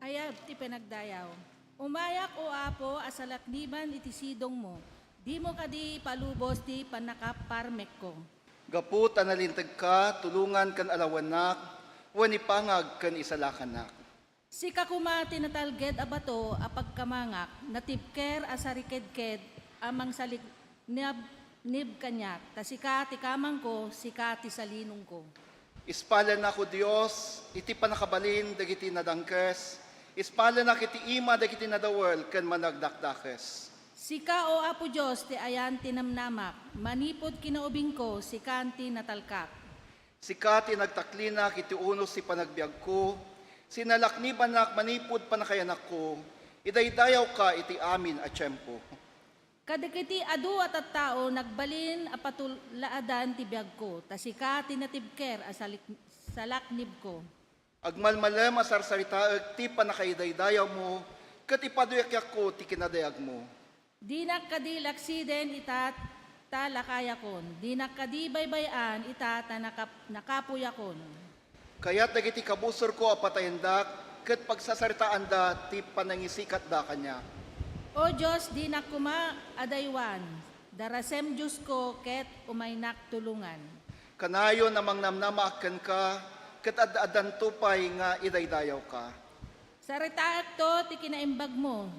Ayab ti pinagdayaw. Umayak o apo asalakniban iti sidong mo. Di mo kadi palubos ti panakaparmek ko. Gaput analintag ka, tulungan kan alawanak, wani pangag kan isalakanak. Si kakuma tinatalged abato apagkamangak, natipker asarikedked amang salik nib kanyak, tasika ti kamang ko, sika ti salinong ko. Ispalan na ko Diyos, iti panakabalin dagiti nadangkes, ispalan na kiti ima dagiti nadawal kan managdakdakes. Sika o Apo Diyos ti ayan tinamnamak, manipod kinaubing ko, sika ti natalkak. Sika ti nagtaklina kiti unos si panagbiag ko, sinalakniban nak manipod panakayanak ko, idaydayaw ka iti amin a tiyempo. Kadagiti adu at tao nagbalin apatulaadan ti biag ko, tasika tinatibker salaknib ko. Agmalmalem asarsaritaag ti panakaidaydayaw mo, kat ipaduyakyak ko ti kinadayag mo. Dinak kadi laksiden itat talakayakon, dinak kadi baybayan itat nakapuyakon. Kaya't dagiti kabusor ko apatayandak, kat pagsasaritaan da ti panangisikat da kanya. O Diyos, dinak kuma adaywan, darasem Diyos ko ket umaynak tulungan. Kanayo namang namnamaakan ka, kat ad-adan tupay nga idaydayaw ka. Saritaak to ti kinaimbag mo,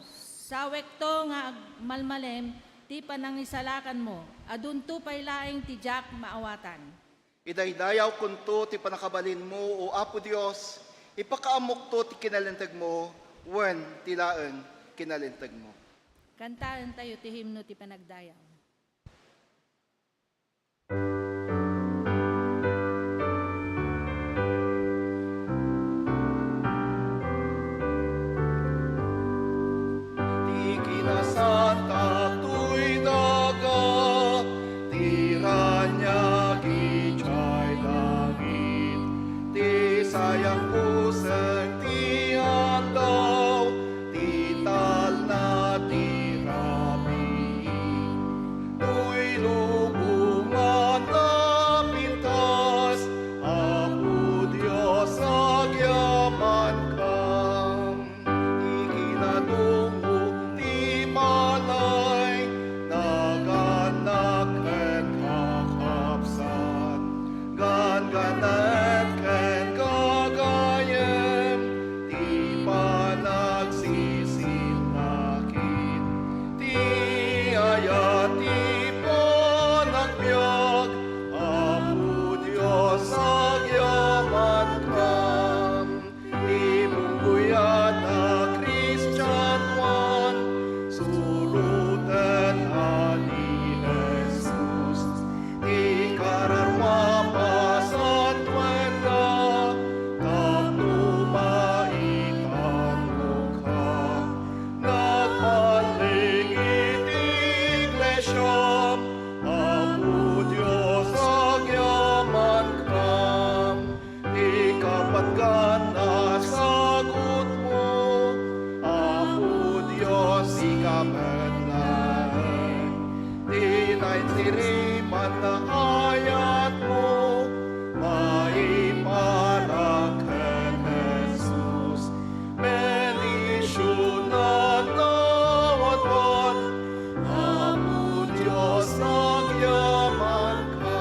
sawek to nga malmalem ti panangisalakan mo, adun tupay laing ti jak maawatan. Idaydayaw kunto ti panakabalin mo, o Apo Diyos, ipakaamok to ti kinalintag mo, wen tilaan kinalintag mo. Kantaan tayo ti himno ti panagdayaw. Ti kinasanta tuy daga, tiranya gichay langit, ti sayang puseng ti andaw, ti tal na ti rabi, kamanlan. Tinay tiriman na ayat mo, maiparakhan Jesus. Bendisyonan nawat-wat, Apo Diyos nagyaman ka.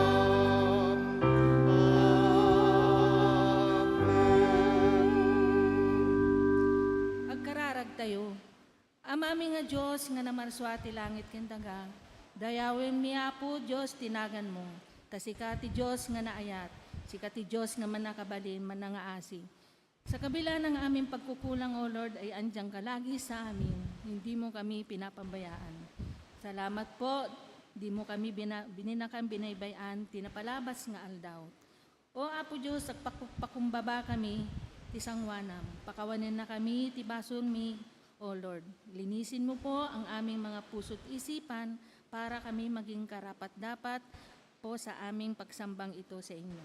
Amen. Agkararag tayo. Amami nga Diyos nga namarswati langit kindaga, dayawin mi Apo Diyos tinagan mo, tasika ti Diyos nga naayat, sika ti Diyos nga manakabalin manangaasi. Sa kabila ng aming pagkukulang, O Lord, ay andyang ka lagi sa amin, hindi mo kami pinapambayaan. Salamat po, di mo kami bininakang binaybayan, tinapalabas nga aldaw. O Apo Diyos, pakumbaba kami, ti sangwanam, pakawanin na kami, ti bason mi, O Lord. Linisin mo po ang aming mga puso't isipan para kami maging karapat-dapat po sa aming pagsambang ito sa inyo.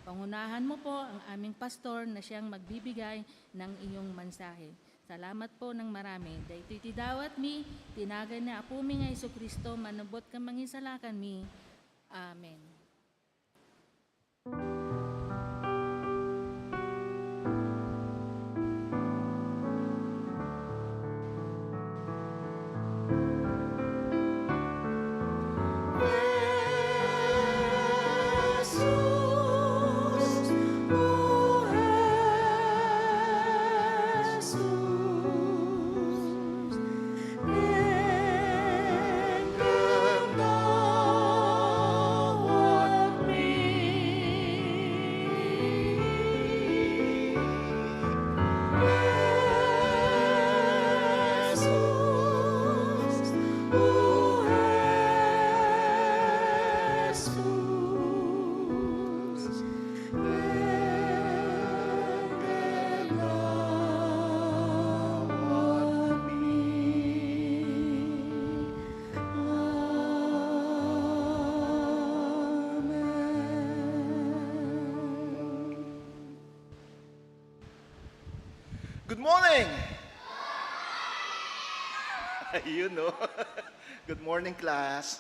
Pangunahan mo po ang aming pastor na siyang magbibigay ng iyong mensahe. Salamat po ng marami. Dahil iti dawat mi, tinagan na Apo mi nga Jesucristo, manubot ka mangisalakan mi. Amen. Good morning! You know. Good morning, class.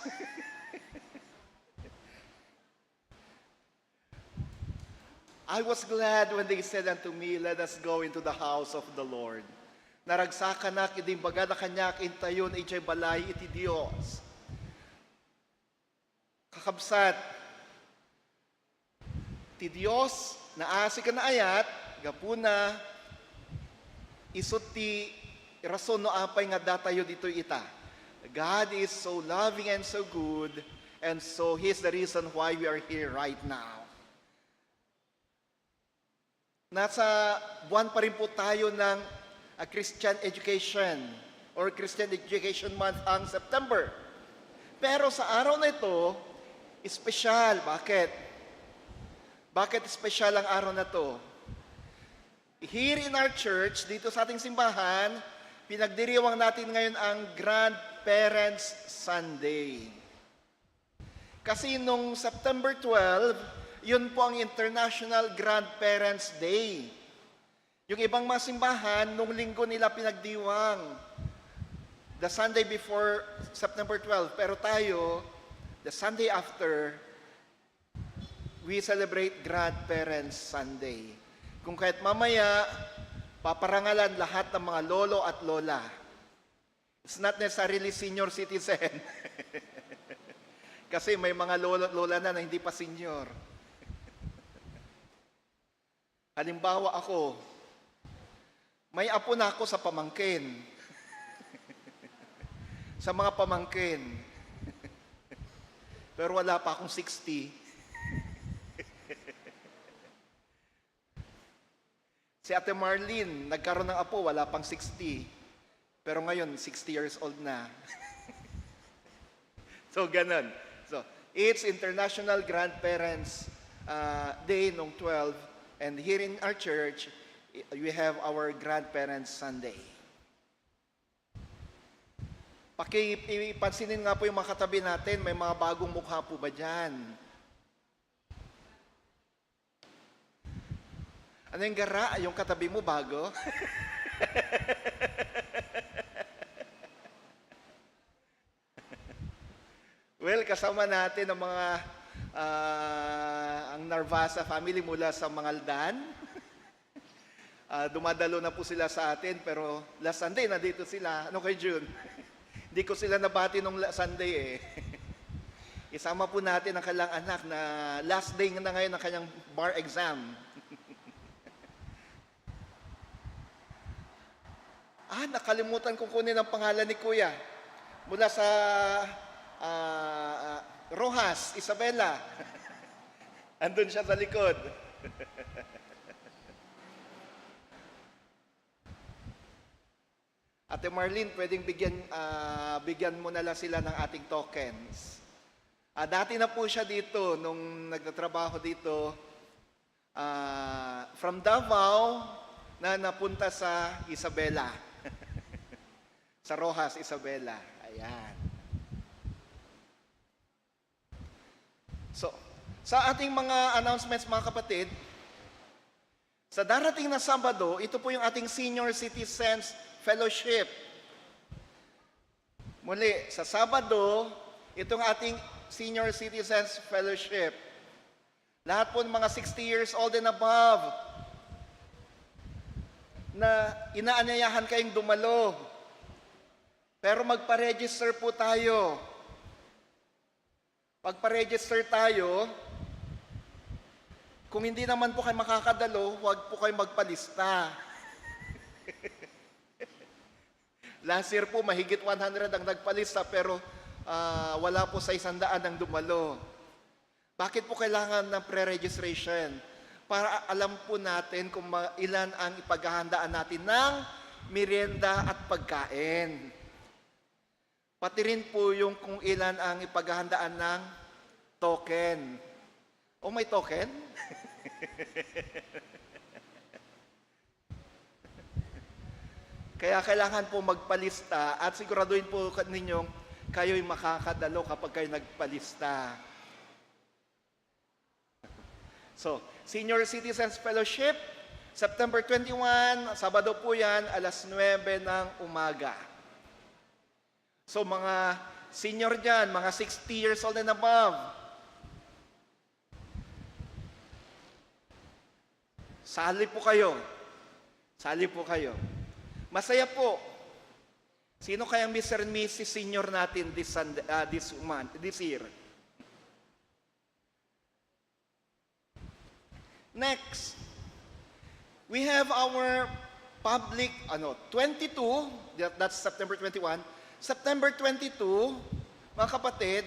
I was glad when they said unto me, let us go into the house of the Lord. Naragsakan na idimbaga na kanyak intayon ichay balay iti Dios. Kakabsat, ti Dios na asi ka na ayat, gapuna, isot ti rason no apay nga datayo dito ita. God is so loving and so good, and so He's the reason why we are here right now. Nasa buwan pa rin po tayo ng Christian Education or Christian Education Month ang September. Pero sa araw na ito, espesyal. Bakit? Bakit espesyal ang araw na ito? Here in our church, dito sa ating simbahan, pinagdiriwang natin ngayon ang Grandparents Sunday. Kasi nung September 12, yun po ang International Grandparents Day. Yung ibang mga simbahan, nung linggo nila pinagdiwang, the Sunday before September 12. Pero tayo, the Sunday after, we celebrate Grandparents Sunday. Kung kahit mamaya, paparangalan lahat ng mga lolo at lola. It's not necessarily senior citizen. Kasi may mga lola na hindi pa senior. Halimbawa ako, may apo na ako sa pamangkin. Sa mga pamangkin. Pero wala pa akong 60. Si Ate Marlene, nagkaroon ng apo, wala pang 60. Pero ngayon, 60 years old na. So, ganun. So, it's International Grandparents Day nung 12. And here in our church, we have our Grandparents Sunday. Pakipansinin nga po yung mga katabi natin, may mga bagong mukha po ba dyan? Ano yung gara? Yung katabi mo bago? Well, kasama natin ang mga ang Narvasa family mula sa Mangaldan. Dumadalo na po sila sa atin, pero last Sunday nandito sila. Ano kay June? Hindi ko sila nabati nung Sunday eh. Isama po natin ang kanilang anak na last day na ngayon ng kanyang bar exam. Nakalimutan kong kunin ang pangalan ni Kuya. Mula sa Rojas, Isabela. Andun siya sa likod. Ate Marlene, pwedeng bigyan mo na lang sila ng ating tokens. Dati na po siya dito, nung nagtatrabaho dito, from Davao na napunta sa Isabela. Sa Rojas, Isabela. Ayan. So, sa ating mga announcements mga kapatid, sa darating na Sabado, ito po yung ating Senior Citizens Fellowship. Muli, sa Sabado, itong ating Senior Citizens Fellowship. Lahat po ng mga 60 years old and above na inaanyayahan kayong dumalo. Pero magpa-register po tayo. Pagpa-register tayo, kung hindi naman po kayo makakadalo, huwag po kayo magpalista. Last year po, mahigit 100 ang nagpalista, pero wala po sa 100 ang dumalo. Bakit po kailangan ng pre-registration? Para alam po natin kung ilan ang ipaghahandaan natin ng merienda at pagkain. Pati rin po yung kung ilan ang ipaghahandaan ng token. May token? Kaya kailangan po magpalista at siguraduhin po ninyong kayo'y makakadalo kapag kayo nagpalista. So, Senior Citizens Fellowship, September 21, Sabado po yan, alas 9 ng umaga. So, mga senior dyan, mga 60 years old and above, sali po kayo. Sali po kayo. Masaya po. Sino kayang Mr. and Mrs. Senior natin this year? Next, we have our public, 22, that's September 21. September 22, mga kapatid,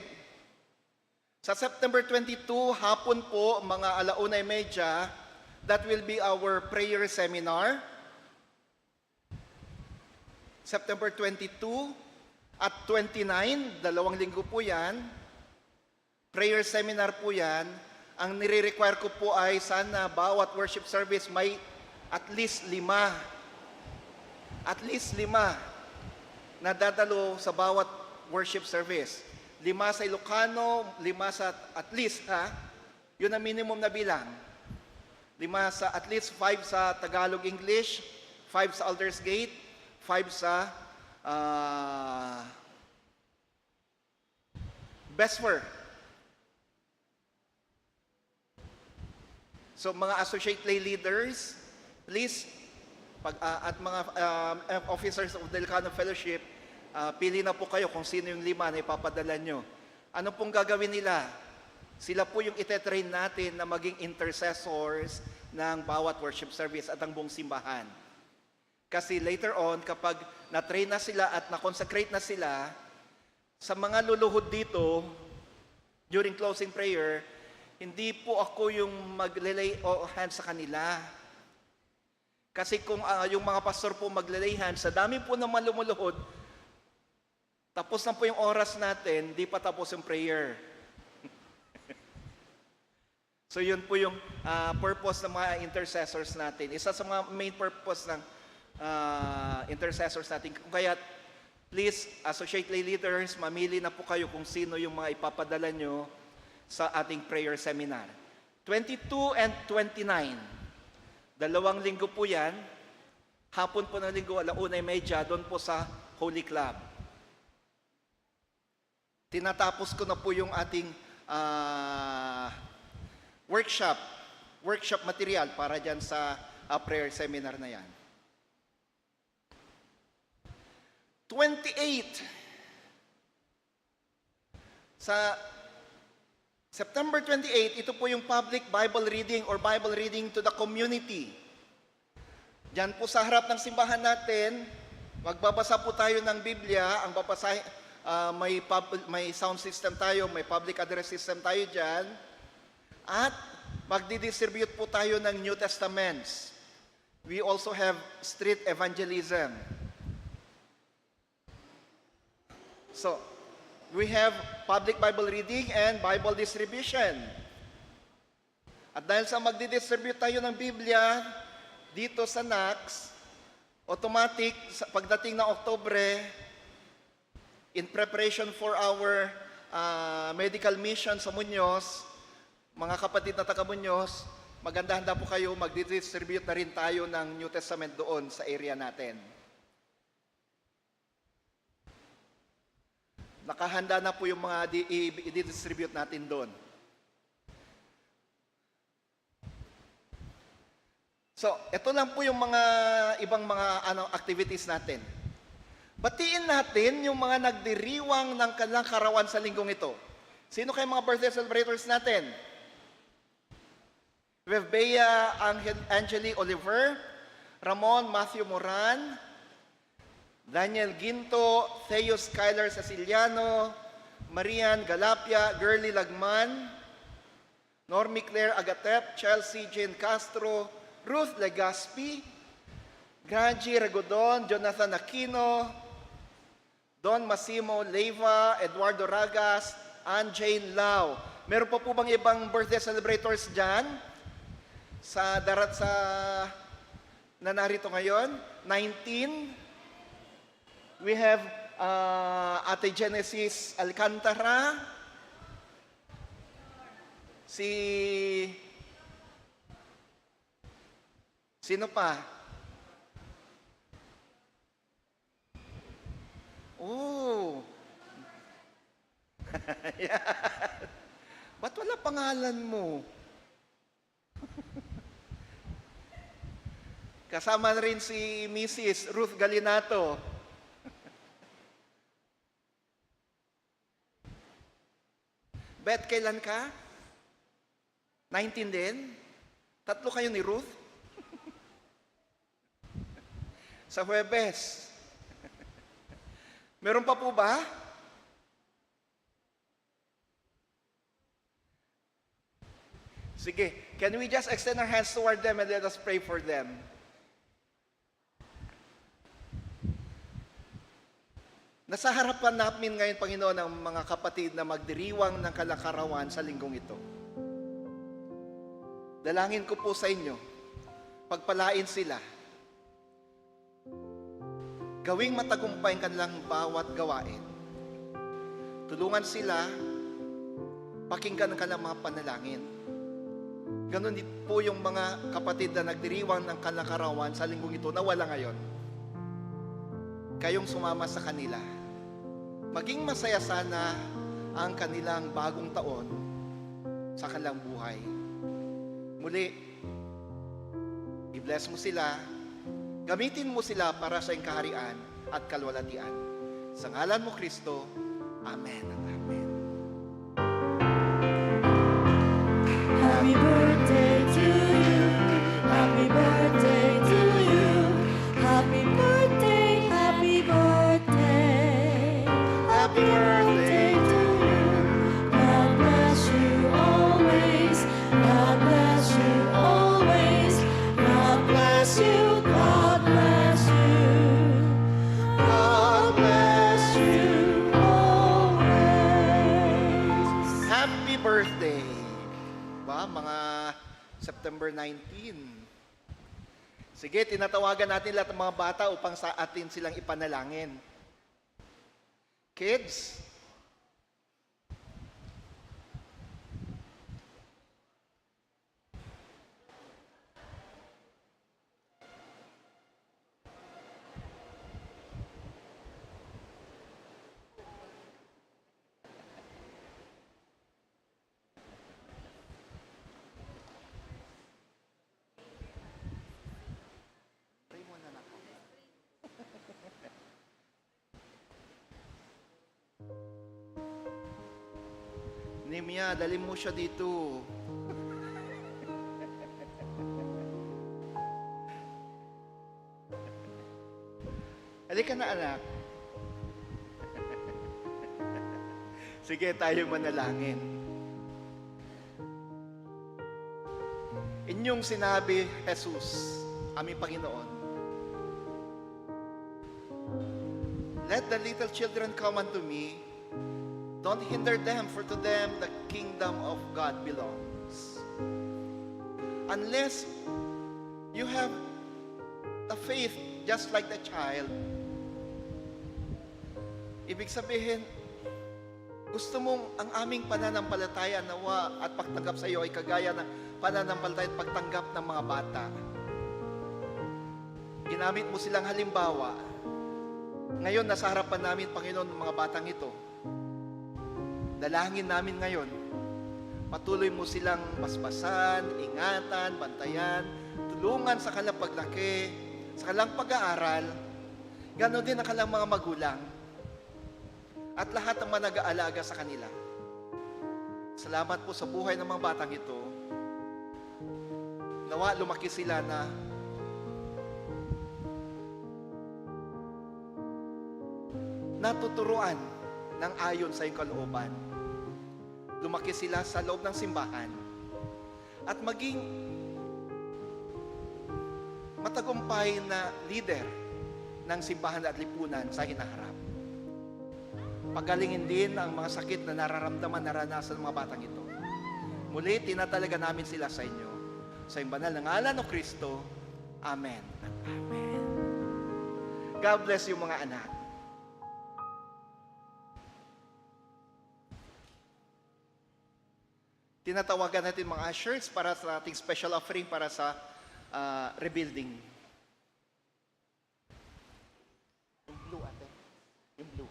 sa September 22, hapon po, mga 1:30, that will be our prayer seminar. September 22 at 29, 2 linggo po yan. Prayer seminar po yan. Ang nire-require ko po ay sana bawat worship service may at least 5. At least 5 na dadalo sa bawat worship service. 5 sa Ilocano, 5 sa at least, yun ang minimum na bilang. 5 sa at least 5 sa Tagalog English, 5 sa Aldersgate, 5 sa Beswer. So mga associate lay leaders, please, at mga officers of the Ilocano Fellowship, pili na po kayo kung sino yung 5 na ipapadala nyo. Ano pong gagawin nila? Sila po yung itetrain natin na maging intercessors ng bawat worship service at ang buong simbahan. Kasi later on, kapag na-train na sila at na-consecrate na sila, sa mga luluhod dito, during closing prayer, hindi po ako yung mag-lay hands sa kanila. Kasi kung yung mga pastor po mag-lay hands, sa dami po naman lumuluhod, tapos na po yung oras natin, di pa tapos yung prayer. So yun po yung purpose ng mga intercessors natin. Isa sa mga main purpose ng intercessors natin. Kaya please, associate lay leaders, mamili na po kayo kung sino yung mga ipapadala nyo sa ating prayer seminar. 22 and 29. 2 linggo po yan. Hapon po ng linggo, 1:30, doon po sa Holy Club. tinatapos ko na po yung ating workshop material para dyan sa prayer seminar na yan. 28. Sa September 28, ito po yung public Bible reading or Bible reading to the community. Diyan po sa harap ng simbahan natin, magbabasa po tayo ng Biblia. Ang babasahin, may sound system tayo, may public address system tayo dyan. At magdi-distribute po tayo ng New Testaments. We also have street evangelism. So, we have public Bible reading and Bible distribution. At dahil sa magdi-distribute tayo ng Biblia dito sa NACS, automatic, pagdating ng Oktubre, in preparation for our medical mission sa Muñoz, mga kapatid na taga Muñoz, maganda-handa po kayo, magdi-distribute na rin tayo ng New Testament doon sa area natin. Nakahanda na po yung mga i-distribute natin doon. So, ito lang po yung mga ibang mga activities natin. Batiin natin yung mga nagdiriwang ng kanilang karawan sa linggong ito. Sino kayo mga birthday celebrators natin? We have Bea Angeli Oliver, Ramon Matthew Moran, Daniel Ginto, Theo Skylar Siciliano, Marian Galapia, Girly Lagman, Normie Claire Agatep, Chelsea Jane Castro, Ruth Legaspi, Graji Regodon, Jonathan Aquino, Don Massimo Leyva, Eduardo Ragas, Ann Jane Lau. Meron pa po bang ibang birthday celebrators dyan? Sa na narito ngayon? 19. We have Ate Genesis Alcantara, sino pa? Oh. Yan. Ba't wala pangalan mo? Kasama rin si Mrs. Ruth Galinato. Beth, kailan ka? 19 din? Tatlo kayo ni Ruth? Sa Huwebes. Meron pa po ba? Sige, can we just extend our hands toward them and let us pray for them? Nasa harapan namin ngayon, Panginoon, ang mga kapatid na magdiriwang ng kalakarawan sa linggong ito. Dalangin ko po sa inyo, pagpalain sila. Gawing matagumpay ang kanilang bawat gawain. Tulungan sila, pakinggan ang kanilang mga panalangin. Ganon din po yung mga kapatid na nagdiriwang ng kalakarawan sa linggong ito na wala ngayon. Kayong sumama sa kanila. Maging masaya sana ang kanilang bagong taon sa kanilang buhay. Muli, i-bless mo sila, gamitin mo sila para sa iyong kaharian at kalwalatian. Sa ngalan mo, Kristo, Amen at Amen. Happy birthday to you. Happy birthday to you. Happy birthday, happy birthday. Happy birthday to you. God bless you always. God bless you always. God bless you. God bless you. God bless you always. Happy birthday! Ba, mga September 19. Sige, tinatawagan natin lahat ng mga bata upang sa atin silang ipanalangin. Kids, Nehemia, dali mo siya dito. Halika na, anak. Sige, tayo manalangin. Inyong sinabi, Jesus, aming Panginoon, let the little children come unto me. Don't hinder them, for to them the kingdom of God belongs. Unless you have the faith just like the child, ibig sabihin, gusto mong ang aming pananampalataya nawa at pagtanggap sa iyo ay kagaya ng pananampalataya at pagtanggap ng mga bata. Ginamit mo silang halimbawa. Ngayon, nasa harapan namin, Panginoon, ng mga batang ito. Dalangin namin ngayon, patuloy mo silang basbasan, ingatan, bantayan, tulungan sa kanilang paglaki, sa kanilang pag-aaral, ganoon din ang kanilang mga magulang, at lahat ng mga nag-aalaga sa kanila. Salamat po sa buhay ng mga batang ito. Nawa lumaki sila na natuturuan ng ayon sa iyong kalooban. Lumaki sila sa loob ng simbahan at maging matagumpay na leader ng simbahan at lipunan sa hinaharap. Pagalingin din ang mga sakit na nararamdaman, naranasan ng mga batang ito. Muli, tinatalaga namin sila sa inyo. Sa iyong banal na ngalan ng Kristo. Amen at Amen. God bless you mga anak. Tinatawagan natin mga ushers para sa ating special offering para sa rebuilding. Yung blue, ate. Yung blue.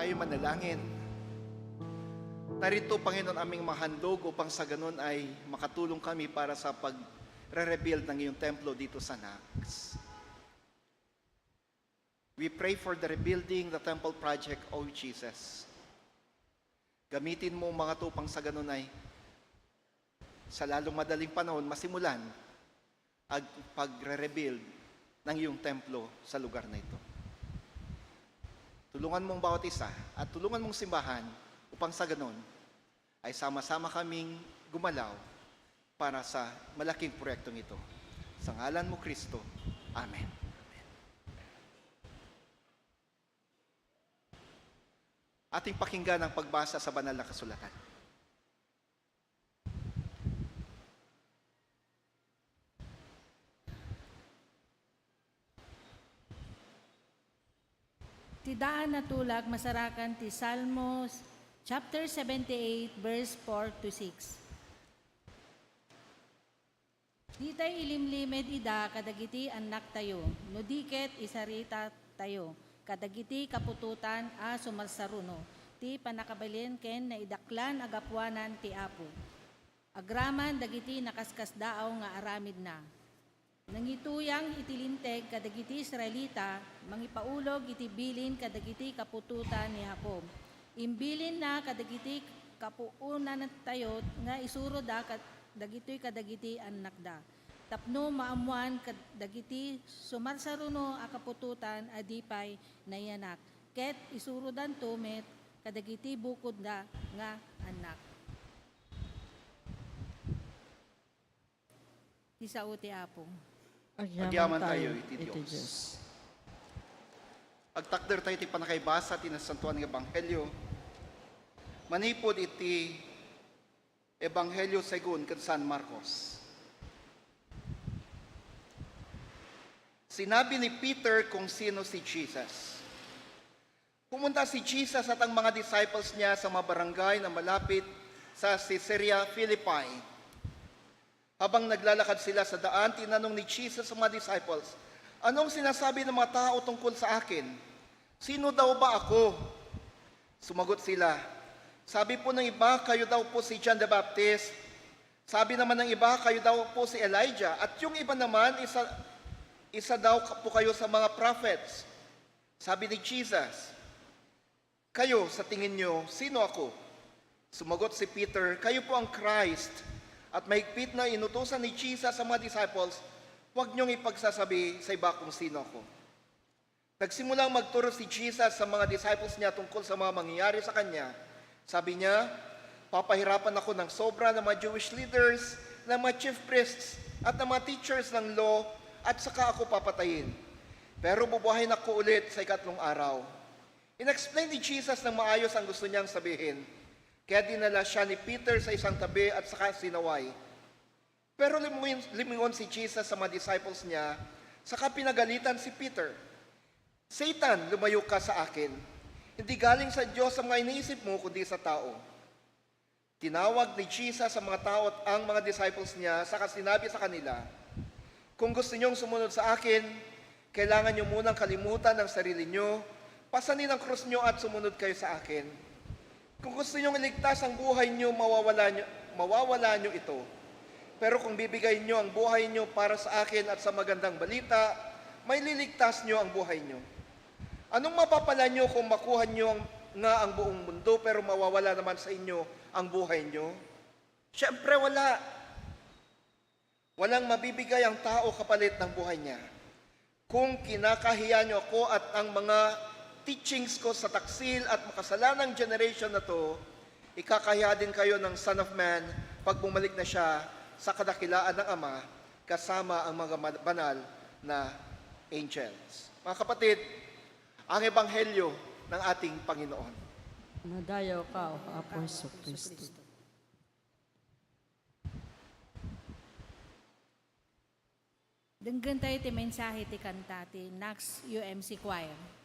Tayo manalangin. Narito, Panginoon, aming mahandog upang sa ganun ay makatulong kami para sa pag-rebuild ng iyong templo dito sa Nax. We pray for the rebuilding the temple project, O Jesus. Gamitin mo mga tupang sa ganun ay sa lalong madaling panahon masimulan ang pagre-rebuild ng iyong templo sa lugar na ito. Tulungan mong bawat isa at tulungan mong simbahan upang sa ganon ay sama-sama kaming gumalaw para sa malaking proyektong ito. Sa ngalan mo, Kristo. Amen. Ating pakinggan ang pagbasa sa banal na kasulatan. Iti daan na tulag masarakan ti Salmos chapter 78 verse 4 to 6. Ditay ilimlimed ida kadagiti anak tayo, no diket isarita tayo, kadagiti kapututan a sumalsaruno, ti panakabalin ken na idaklan agapwanan ti Apo. Agraman dagiti nakaskas daaw nga aramid na. Nangituyang itilinteg kadagiti Israelita, mangipaulog iti bilin kadagiti kapututan ni Jacob. Imbilin na kadagiti kapuunan tayo nga isuro da dagitoy kadagiti anak da. Tapno maamuan kadagiti sumarsaruno a kapututan adipay nayanak. Ket isuro dan tumet kadagiti bukod da nga anak. Isao ti Apo. Agyaman tayo iti Diyos. Agtakder tayo iti panakaibasa ti nasantuan ng Ebanghelyo. Manipod iti Ebanghelyo según ken San Marcos. Sinabi ni Peter kung sino si Jesus. Pumunta si Jesus at ang mga disciples niya sa mga barangay na malapit sa Caesarea Philippi. Habang naglalakad sila sa daan, tinanong ni Jesus sa mga disciples, "Anong sinasabi ng mga tao tungkol sa akin? Sino daw ba ako?" Sumagot sila, "Sabi po ng iba, kayo daw po si John the Baptist. Sabi naman ng iba, kayo daw po si Elijah. At yung iba naman, isa daw po kayo sa mga prophets." Sabi ni Jesus, "Kayo, sa tingin nyo, sino ako?" Sumagot si Peter, "Kayo po ang Christ." At mahigpit na inutusan ni Jesus sa mga disciples, "Huwag niyong ipagsasabi sa iba kung sino ako." Nagsimulang magturo si Jesus sa mga disciples niya tungkol sa mga mangyayari sa kanya. Sabi niya, "Papahirapan ako ng sobra ng mga Jewish leaders, ng mga chief priests, at ng mga teachers ng law, at saka ako papatayin. Pero bubuhayin ako ulit sa ikatlong araw." Inexplain ni Jesus ng maayos ang gusto niyang sabihin. Kaya dinala siya ni Peter sa isang tabi at saka sinaway. Pero limingon si Jesus sa mga disciples niya, saka pinagalitan si Peter. "Satan, lumayo ka sa akin. Hindi galing sa Diyos ang mga iniisip mo, kundi sa tao." Tinawag ni Jesus sa mga tao at ang mga disciples niya, saka sinabi sa kanila, "Kung gusto niyong sumunod sa akin, kailangan niyo munang kalimutan ang sarili niyo, pasanin ang krus niyo at sumunod kayo sa akin. Kung gusto niyong iligtas ang buhay niyo, mawawala niyo ito. Pero kung bibigay niyo ang buhay niyo para sa akin at sa magandang balita, may liligtas niyo ang buhay niyo. Anong mapapala niyo kung makuha niyo ang buong mundo pero mawawala naman sa inyo ang buhay niyo? Siyempre wala. Walang mabibigay ang tao kapalit ng buhay niya. Kung kinakahiya niyo ako at ang mga teachings ko sa taksil at makasalanang generation na to, ikakahiya din kayo ng Son of Man pag bumalik na siya sa kadakilaan ng Ama kasama ang mga banal na angels. Mga kapatid, ang Ebanghelyo ng ating Panginoon. Madayaw ka, O Apostol Kristo. Denggan tayo ti mensahe ti kanta ti Nax UMC Choir.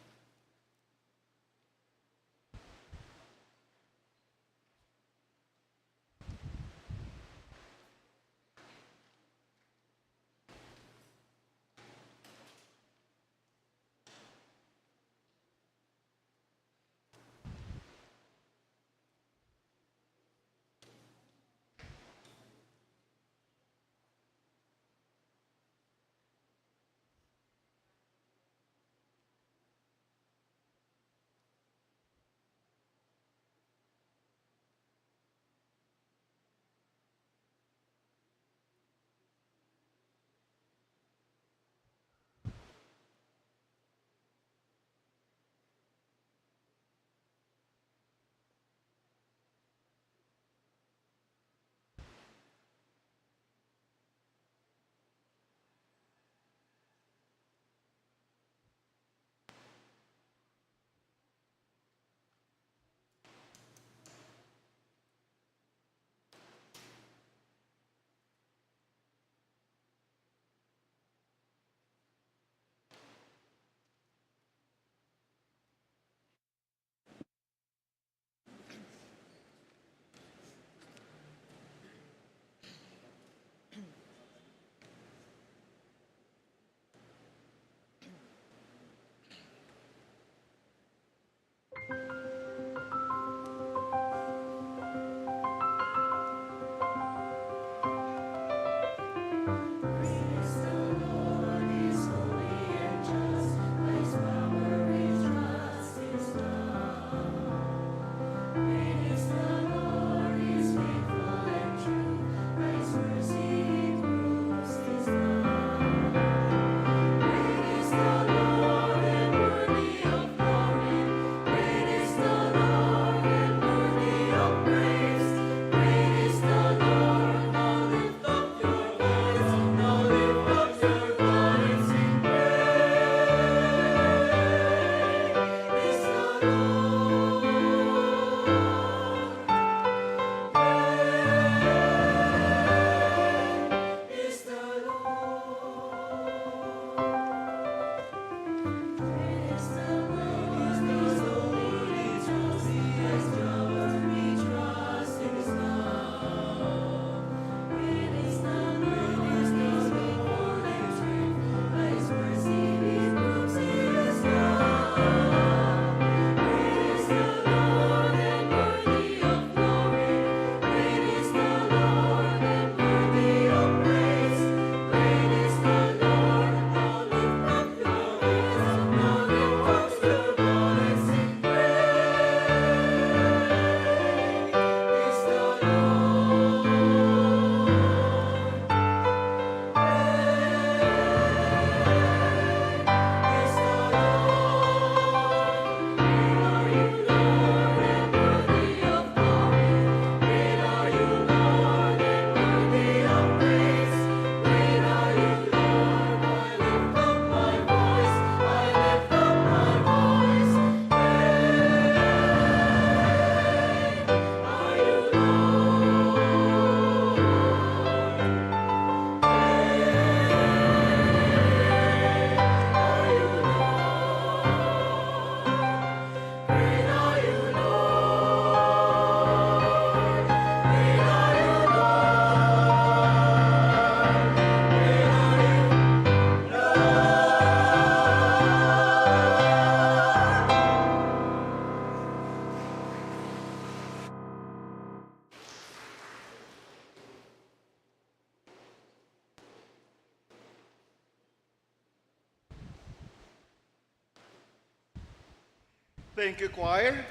Thank you, choir.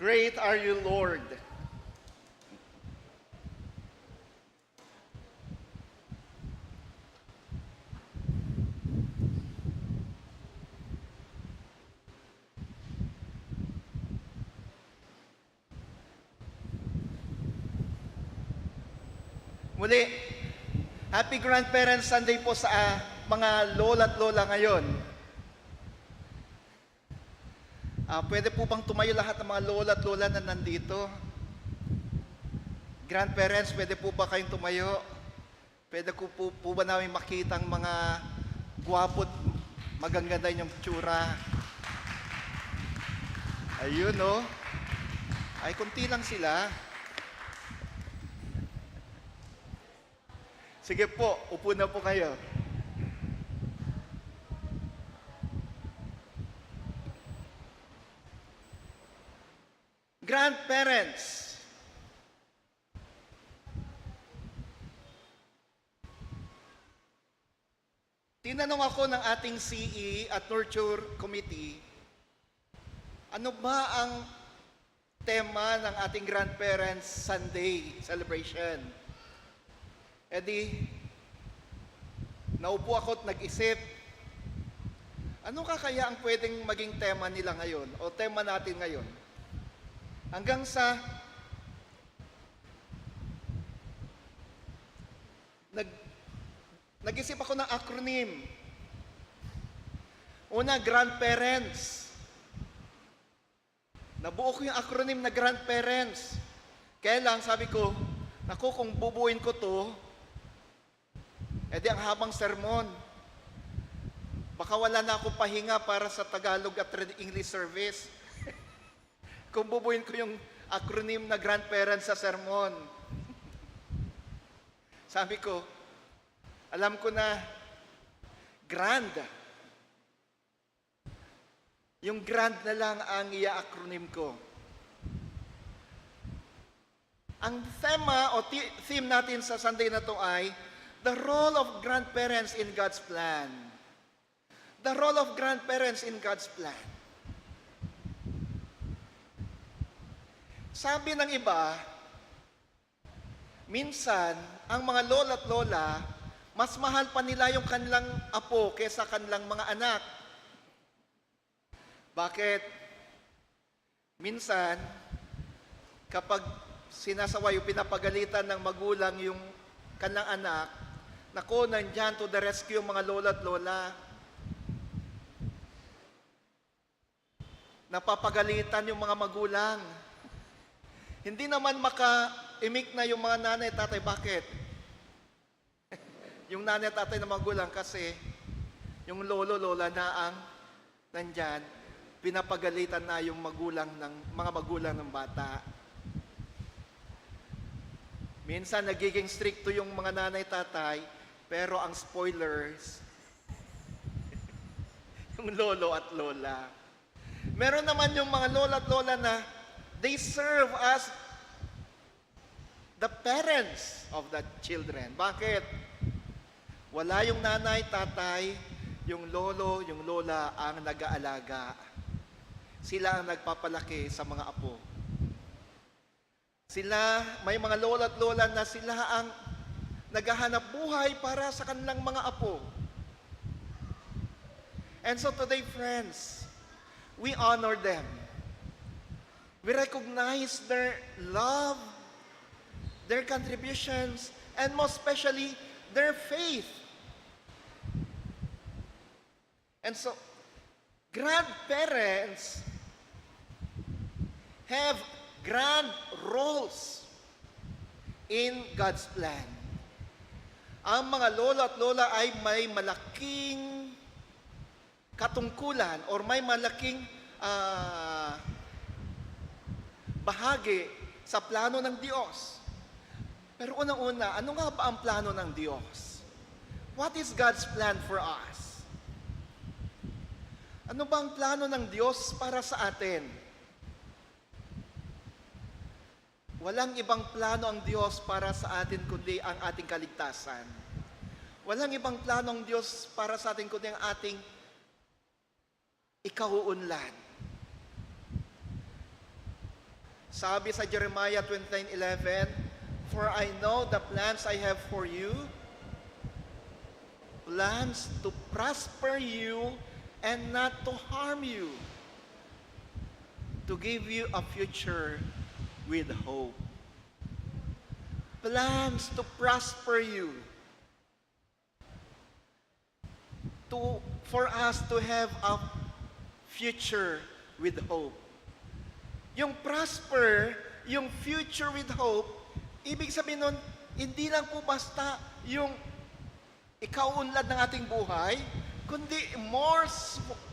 Great are you, Lord. Muli, Happy Grandparents Sunday po sa mga lola at lola ngayon. Pwede po bang tumayo lahat ng mga lola at lola na nandito? Grandparents, pwede po ba kayong tumayo? Pwede po ba namin makita ang mga gwapo at magaganda yung tsura? Ayun, no? Ay, kunti lang sila. Sige po, upo na po kayo. Grandparents, tinanong ako ng ating CE at Nurture Committee, ano ba ang tema ng ating Grandparents Sunday celebration? E di, naupo ako at nag-isip, ano kaya ang pwedeng maging tema nila ngayon o tema natin ngayon? Hanggang sa nag-isip ako ng acronym. Una, grandparents. Nabuo ko yung acronym na grandparents. Kaya lang, sabi ko, naku, kung bubuin ko to, edi ang habang sermon. Baka wala na akong pahinga para sa Tagalog at English service. Kung bubuin ko yung acronym na grandparents sa sermon. Sabi ko, alam ko na, grand. Yung grand na lang ang i-acronym ko. Ang tema o theme natin sa Sunday na to ay the role of grandparents in God's plan. The role of grandparents in God's plan. Sabi ng iba, minsan, ang mga lola at lola, mas mahal pa nila yung kanilang apo kaysa kanilang mga anak. Bakit? Minsan, kapag sinasaway o pinapagalitan ng magulang yung kanilang anak, naku, nandyan to the rescue yung mga lola at lola. Napapagalitan yung mga magulang. Hindi naman maka-imik na yung mga nanay at tatay. Bakit? Yung nanay at tatay na magulang kasi yung lolo-lola na ang nandyan, pinapagalitan na yung mga magulang ng bata. Minsan nagiging stricto yung mga nanay-tatay, pero ang spoilers, yung lolo at lola. Meron naman yung mga lola at lola na they serve as the parents of the children. Bakit? Wala yung nanay, tatay, yung lolo, yung lola ang nag-aalaga. Sila ang nagpapalaki sa mga apo. Sila, may mga lola at lola na sila ang naghahanap buhay para sa kanilang mga apo. And so today, friends, we honor them. We recognize their love, their contributions, and most especially, their faith. And so, grandparents have grand roles in God's plan. Ang mga lola at lola ay may malaking katungkulan or may malaking bahagi sa plano ng Diyos. Pero unang-una, ano nga ba ang plano ng Diyos? What is God's plan for us? Ano ba ang plano ng Diyos para sa atin? Walang ibang plano ang Diyos para sa atin kundi ang ating kaligtasan. Walang ibang plano ang Diyos para sa atin kundi ang ating ikauunlad. Sabi sa Jeremiah 29:11, "For I know the plans I have for you, plans to prosper you and not to harm you, to give you a future with hope." Plans to prosper you, for us to have a future with hope. Yung prosper, yung future with hope, ibig sabihin nun, hindi lang po basta yung ikaunlad ng ating buhay, kundi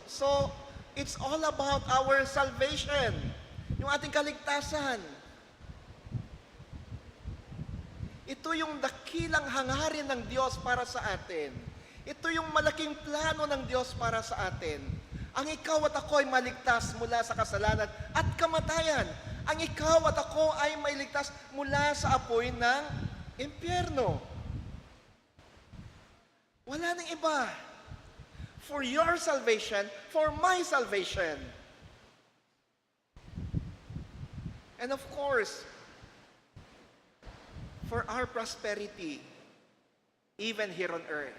so it's all about our salvation, yung ating kaligtasan. Ito yung dakilang hangarin ng Diyos para sa atin. Ito yung malaking plano ng Diyos para sa atin. Ang ikaw at ako ay maligtas mula sa kasalanan at kamatayan. Ang ikaw at ako ay mailigtas mula sa apoy ng impyerno. Wala nang iba. For your salvation, for my salvation. And of course, for our prosperity, even here on earth.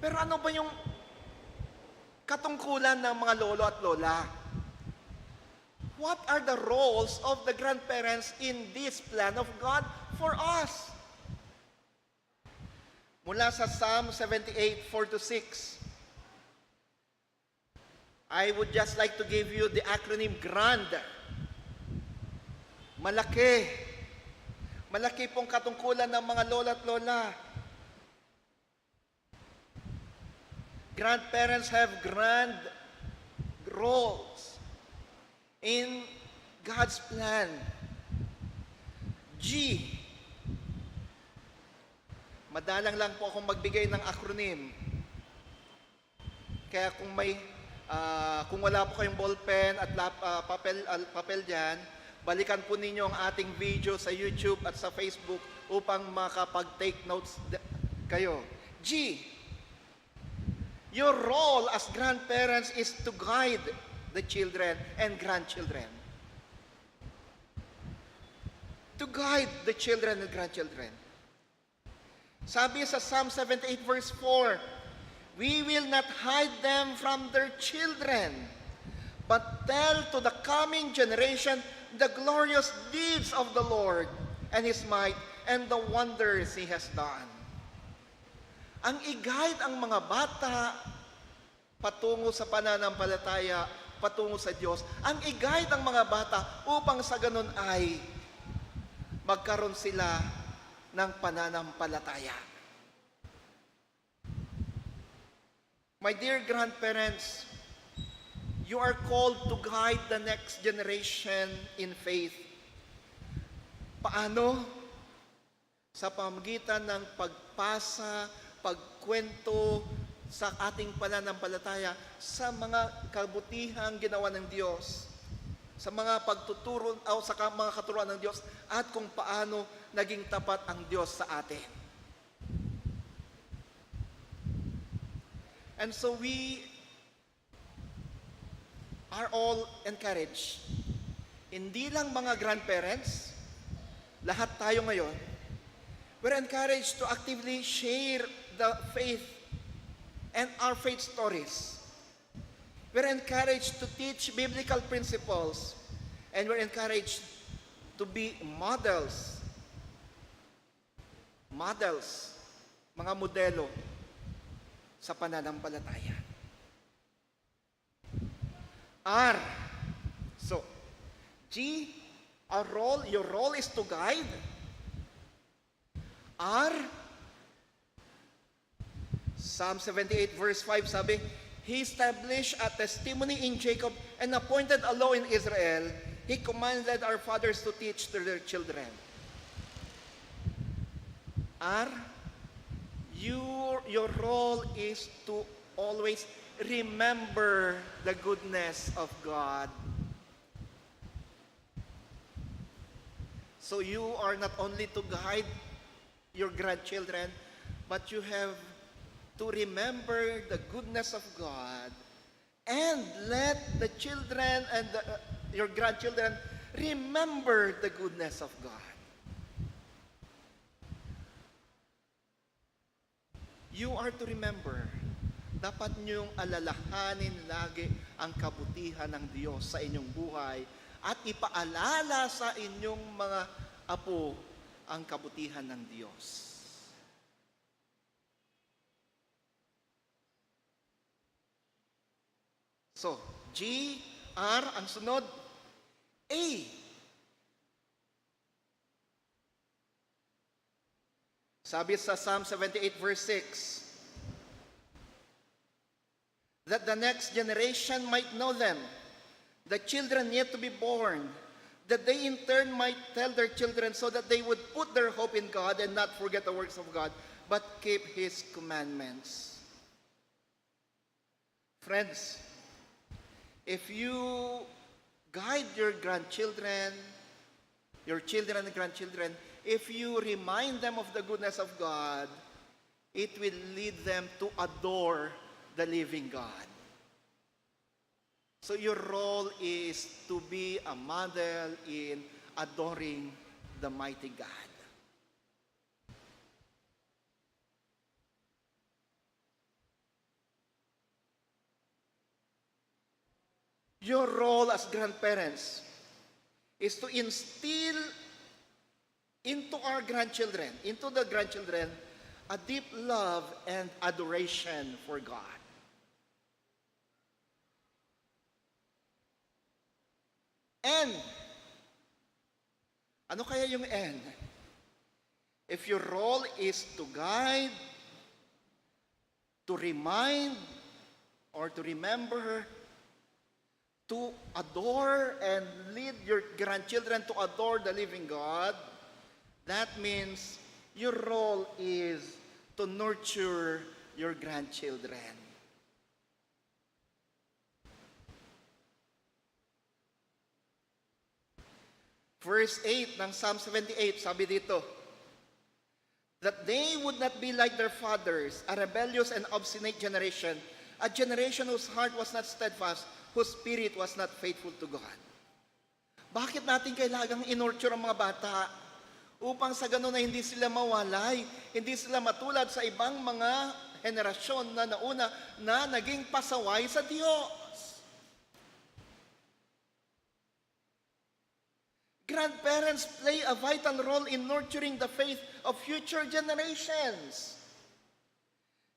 Pero ano ba yung katungkulan ng mga lolo at lola? What are the roles of the grandparents in this plan of God for us? Mula sa Psalm 78:4-6, I would just like to give you the acronym GRAND. Malaki. Malaki pong katungkulan ng mga lola at lola. Grandparents have grand roles in God's plan. G. Madalang lang po akong magbigay ng acronym. Kaya kung wala po kayong ballpen at papel dyan, balikan po ninyo ang ating video sa YouTube at sa Facebook upang makapag-take notes kayo. G. Your role as grandparents is to guide the children and grandchildren. To guide the children and grandchildren. Sabi sa Psalm 78:4, we will not hide them from their children, but tell to the coming generation the glorious deeds of the Lord and His might and the wonders He has done. Ang i-guide ang mga bata patungo sa pananampalataya, patungo sa Diyos. Ang i-guide ang mga bata upang sa ganun ay magkaroon sila ng pananampalataya. My dear grandparents, you are called to guide the next generation in faith. Paano? Sa pamamagitan ng pagpasa, pagkwento sa ating pananampalataya sa mga kabutihang ginawa ng Diyos, sa mga pagtuturo o sa mga katuruan ng Diyos at kung paano naging tapat ang Diyos sa atin. And so we are all encouraged. Hindi lang mga grandparents, lahat tayo ngayon, we're encouraged to actively share the faith and our faith stories. We're encouraged to teach biblical principles, and we're encouraged to be models. Models, mga modelo sa pananampalataya. R. So, G, your role is to guide. R, Psalm 78:5 sabi, He established a testimony in Jacob and appointed a law in Israel. He commanded our fathers to teach to their children. R, your role is to always remember the goodness of God. So you are not only to guide your grandchildren, but you have to remember the goodness of God and let the children and your grandchildren, remember the goodness of God. You are to remember. Dapat niyong alalahanin lagi ang kabutihan ng Diyos sa inyong buhay at ipaalala sa inyong mga apo ang kabutihan ng Diyos. So, G, R, ang sunod, A. Sabi sa Psalm 78 verse 6, that the next generation might know them, the children yet to be born, that they in turn might tell their children, so that they would put their hope in God and not forget the works of God, but keep His commandments. Friends, if you guide your grandchildren, your children and grandchildren, if you remind them of the goodness of God, it will lead them to adore the living God. So your role is to be a model in adoring the mighty God. Your role as grandparents is to instill into our grandchildren, into the grandchildren, a deep love and adoration for God. And, ano kaya yung N? If your role is to guide, to remind, or to remember, to adore and lead your grandchildren to adore the living God, that means your role is to nurture your grandchildren. Verse 8 ng Psalm 78, sabi dito, that they would not be like their fathers, a rebellious and obstinate generation, a generation whose heart was not steadfast, whose spirit was not faithful to God. Bakit natin kailangang inurture ang mga bata? Upang sa ganun na hindi sila mawalay, hindi sila matulad sa ibang mga henerasyon na nauna na naging pasaway sa Diyos. Grandparents play a vital role in nurturing the faith of future generations,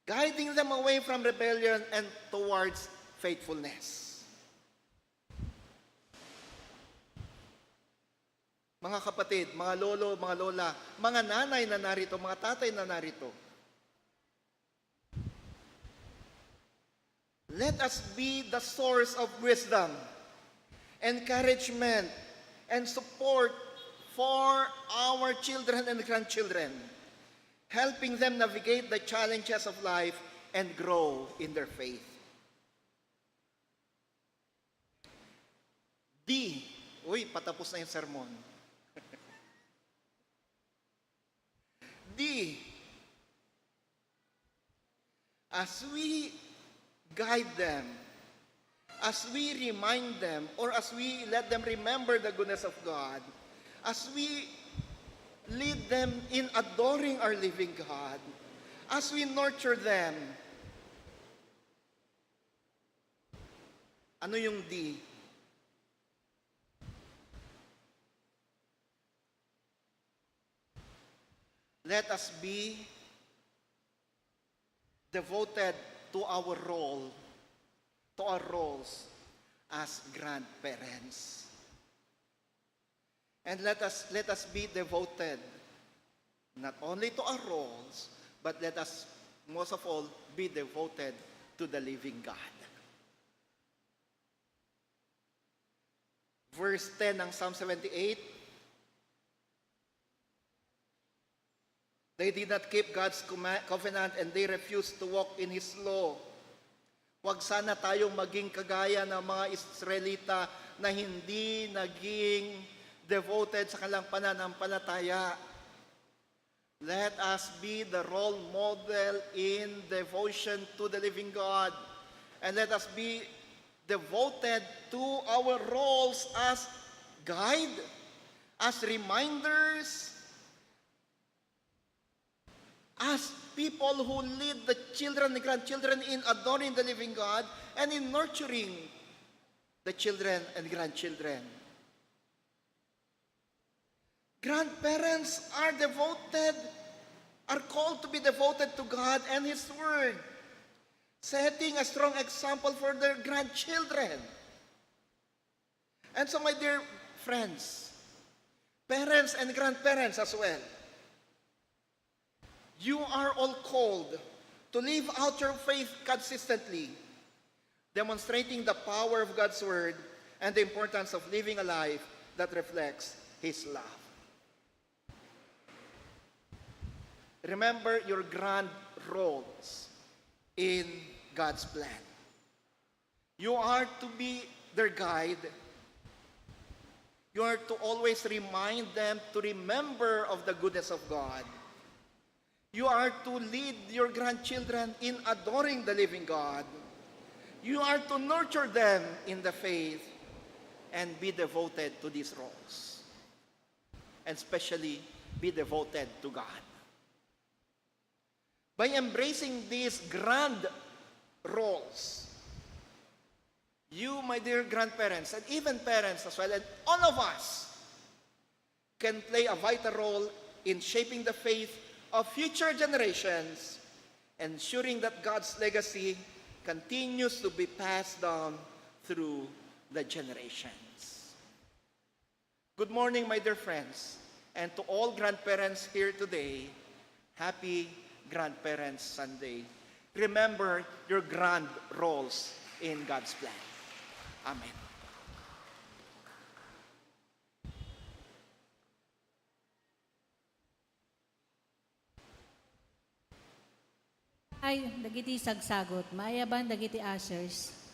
guiding them away from rebellion and towards faithfulness. Mga kapatid, mga lolo, mga lola, mga nanay na narito, mga tatay na narito, let us be the source of wisdom, encouragement, and support for our children and grandchildren, helping them navigate the challenges of life and grow in their faith. D. Uy, patapos na yung sermon. D. As we guide them, as we remind them, or as we let them remember the goodness of God, as we lead them in adoring our living God, as we nurture them, ano yung D? Let us be devoted to our role, to our roles as grandparents. And let us be devoted not only to our roles, but let us most of all be devoted to the living God. Verse 10 ng Psalm 78, they did not keep God's covenant and they refused to walk in His law. Huwag sana tayong maging kagaya ng mga Israelita na hindi naging devoted sa kanilang pananampalataya. Let us be the role model in devotion to the living God. And let us be devoted to our roles as guide, as reminders, as people who lead the children and grandchildren in adoring the living God and in nurturing the children and grandchildren. Grandparents are called to be devoted to God and His Word, setting a strong example for their grandchildren. And so, my dear friends, parents and grandparents as well, you are all called to live out your faith consistently, demonstrating the power of God's Word and the importance of living a life that reflects His love. Remember your grand roles in God's plan. You are to be their guide. You are to always remind them to remember of the goodness of God. You are to lead your grandchildren in adoring the living God. You are to nurture them in the faith and be devoted to these roles. And especially, be devoted to God. By embracing these grand roles, you, my dear grandparents, and even parents as well, and all of us can play a vital role in shaping the faith of future generations, ensuring that God's legacy continues to be passed down through the generations. Good morning, my dear friends, and to all grandparents here today, happy Grandparents Sunday. Remember your grand roles in God's plan. Amen. Ay, dagiti sagsagot. Maayaban dagiti ushers.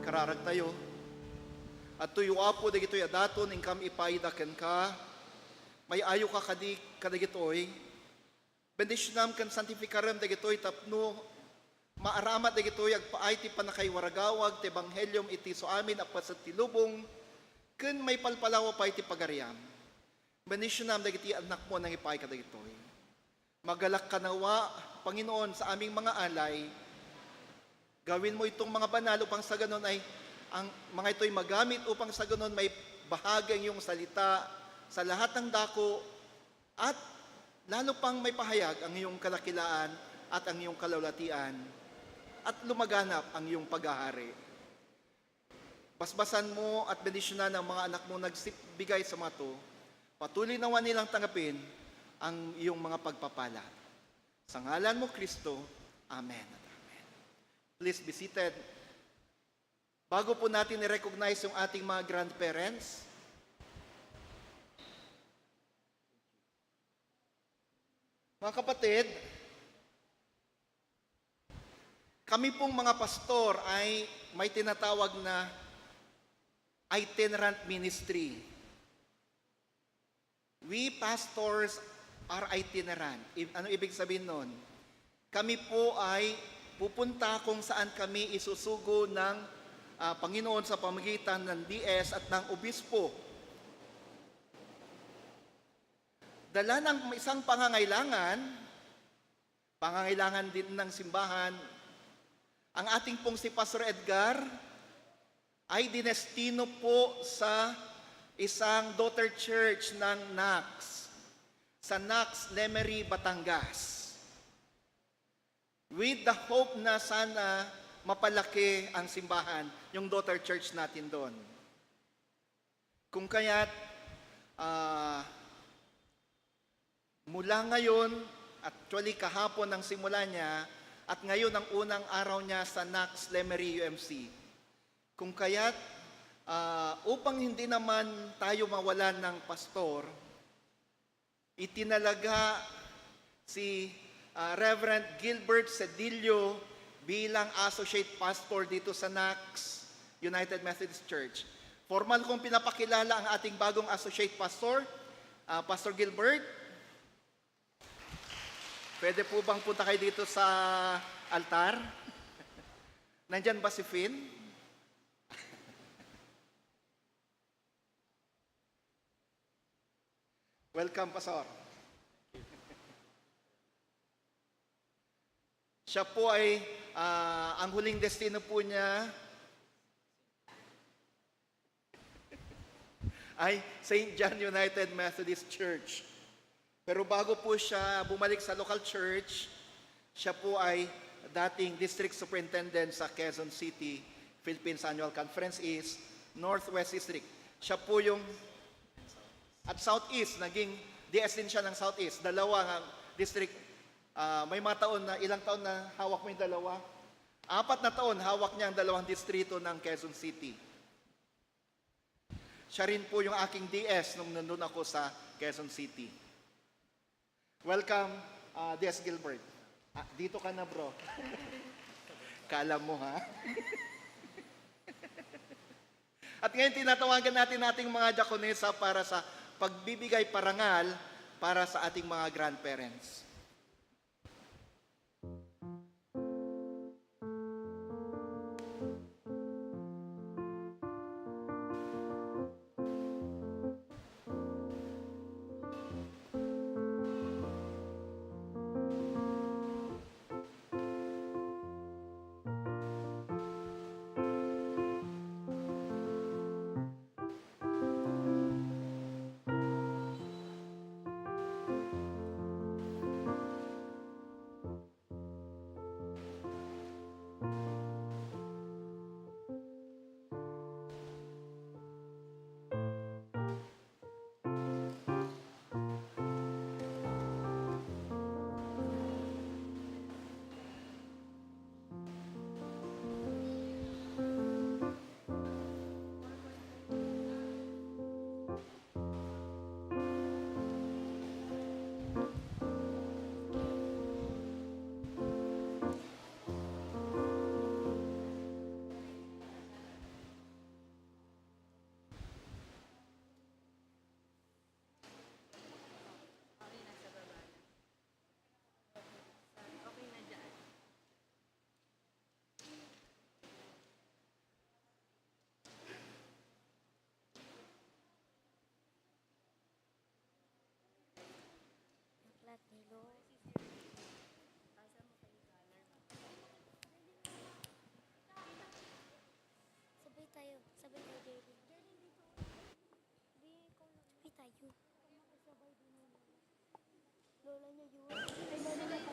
Kararag tayo. At tuyo apo dagitoy adaton ingkam ipayda ken ka. May ayo ka kadagitoy. Bendisyonam ken santifikaram dagitoy tapno maaramat dagitoy agpaay ti panakaywaragawag ti ebanghelyo iti so amin apat sa tilubong ken may palpalawa pay ti pagariam. Benisyonam dagiti anak mo nang ipay kadagitoy. Magalak kanawa, Panginoon, sa aming mga alay. Gawin mo itong mga banal upang sa ganon ay ang mga ito'y magamit upang sa ganon may bahagi ang iyong salita sa lahat ng dako at lalo pang may pahayag ang iyong kalakilaan at ang iyong kalawlatian at lumaganap ang iyong paghahari. Basbasan mo at bendisyonan ang mga anak mo nagbigay sa mga to. Patuloy nawa nilang tanggapin ang iyong mga pagpapala. Sa ngalan mo, Kristo. Amen at amen. Please be seated. Bago po natin i-recognize yung ating mga grandparents, mga kapatid, kami pong mga pastor ay may tinatawag na itinerant ministry. We pastors are itinerant. Ano ibig sabihin nun? Kami po ay pupunta kung saan kami isusugo ng Panginoon sa pamagitan ng DS at ng obispo. Dala ng isang pangangailangan din ng simbahan, ang ating pong si Pastor Edgar ay dinestino po sa isang daughter church ng NAX, sa NAX Lemery, Batangas. With the hope na sana mapalaki ang simbahan, yung daughter church natin doon. Kung kaya't mula ngayon, actually kahapon ang simula niya, at ngayon ang unang araw niya sa NAX Lemery UMC. Kung kaya't upang hindi naman tayo mawalan ng pastor, itinalaga si Reverend Gilbert Cedillo bilang associate pastor dito sa NAX United Methodist Church. Formal kong pinapakilala ang ating bagong associate pastor, Pastor Gilbert. Pwede po bang punta kayo dito sa altar? Nandyan ba si Finn? Welcome, Pastor. Siya po ay, ang huling destino po niya ay St. John United Methodist Church. Pero bago po siya bumalik sa local church, siya po ay dating district superintendent sa Quezon City. Philippines Annual Conference is Northwest District. Siya po yung at Southeast, naging DS din siya ng Southeast. Dalawa ng district. May mga taon na, ilang taon na hawak mo yung dalawa? 4 na taon, hawak niya ang 2 distrito ng Quezon City. Siya rin po yung aking DS nung nandun ako sa Quezon City. Welcome, DS Gilbert. Dito ka na, bro. Kala mo, ha? At ngayon, tinatawagan natin ating mga diakonesa para sa pagbibigay parangal para sa ating mga grandparents. Sabay tayo. Sabay tayo, Jerry. Sabay tayo. Lola niya yun. Ay, lola niya pa.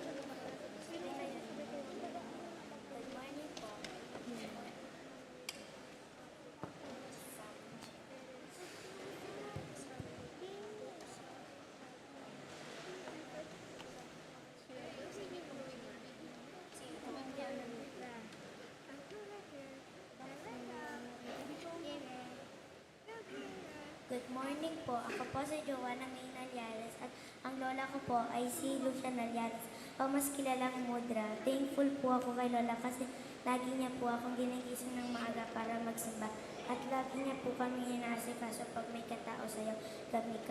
Sabay tayo. Sabay tayo. Good morning po. Good morning po. Ako po si Joanna May Naliares at ang lola ko po ay si Lucia Naliares o mas kilalang Mudra. Thankful po ako kay lola kasi lagi niya po akong ginigising ng maaga para magsimba at lagi niya po kami inaasikaso pag may katao sa'yo kami.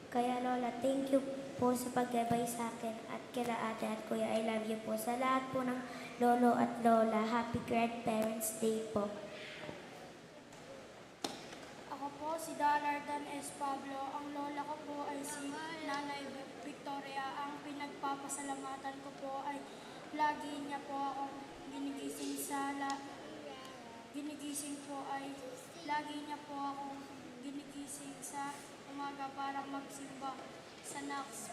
Kaya lola, thank you po sa paggabay sa akin at kila ate at kuya. I love you po. Sa lahat po ng lolo at lola, Happy Grandparents Day po. Ako po si Dalardan S. Pablo. Ang lola ko po ay si Nanay Victoria. Ang pinagpapasalamatan ko po ay lagi niya po akong ginigising lagi niya po akong ginigising sa umaga para magsimba sa NACS.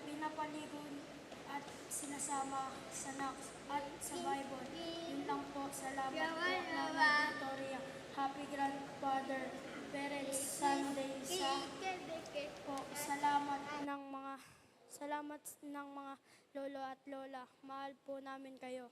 Pinapaligo at sinasama sa NACS at sa Bible. Yun lang po. Salamat po, Nanay Victoria. Happy Grandfather Parents Sunday sa po. Salamat ng mga lolo at lola. Mahal po namin kayo.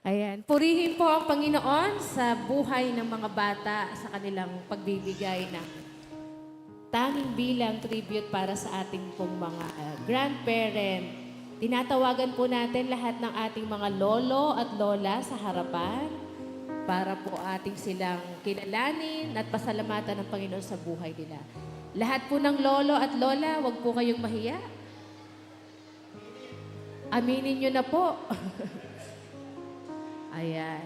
Ayan. Purihin po ang Panginoon sa buhay ng mga bata sa kanilang pagbibigay ng tanging bilang tribute para sa ating pong mga grandparent. Tinatawagan po natin lahat ng ating mga lolo at lola sa harapan para po ating silang kilalanin at pasalamatan ng Panginoon sa buhay nila. Lahat po ng lolo at lola, wag po kayong mahiya. Aminin nyo na po. Ayan.